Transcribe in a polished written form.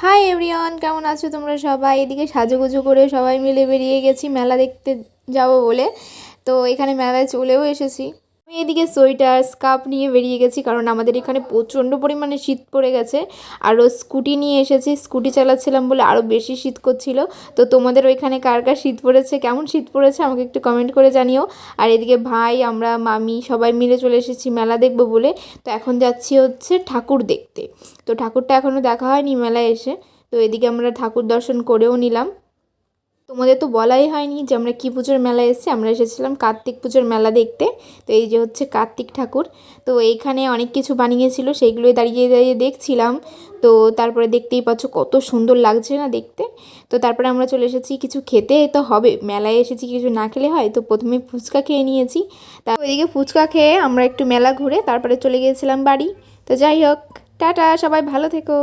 Hi everyone, কেমন আছো তোমরা সবাই? এদিকে সাজুগুজু করে সবাই মিলে বেরিয়ে গেছি মেলা দেখতে যাবো বলে। তো এখানে মেলায় চলেও এসেছি। আমি এদিকে সোয়েটার স্কার্ফ নিয়ে বেরিয়ে গেছি, কারণ আমাদের এখানে প্রচণ্ড পরিমাণে শীত পড়ে গেছে। আরও স্কুটি নিয়ে এসেছি, স্কুটি চালাচ্ছিলাম বলে আরও বেশি শীত করছিল। তো তোমাদের ওইখানে কার কার শীত পড়েছে, কেমন শীত পড়েছে আমাকে একটু কমেন্ট করে জানিও। আর এদিকে ভাই, আমরা, মামি সবাই মিলে চলে এসেছি মেলা দেখবো বলে। তো এখন যাচ্ছি হচ্ছে ঠাকুর দেখতে। তো ঠাকুরটা এখনও দেখা হয়নি মেলায় এসে। তো এদিকে আমরা ঠাকুর দর্শন করেও নিলাম। তোমাদের তো বলাই হয়নি যে আমরা কী পুজোর মেলায় এসেছি। আমরা এসেছিলাম কার্তিক পুজোর মেলা দেখতে। তো এই যে হচ্ছে কার্তিক ঠাকুর। তো এইখানে অনেক কিছু বানিয়েছিল, সেইগুলোই দাঁড়িয়ে দাঁড়িয়ে দেখছিলাম। তো তারপরে দেখতেই পাচ্ছ কত সুন্দর লাগছে না দেখতে। তো তারপরে আমরা চলে এসেছি কিছু খেতে তো হবে, মেলায় এসেছি কিছু না খেলে হয়। তো প্রথমে ফুচকা খেয়ে নিয়েছি। তার ওইদিকে ফুচকা খেয়ে আমরা একটু মেলা ঘুরে তারপরে চলে গিয়েছিলাম বাড়ি। তো যাই হোক, টাটা, সবাই ভালো থেকো।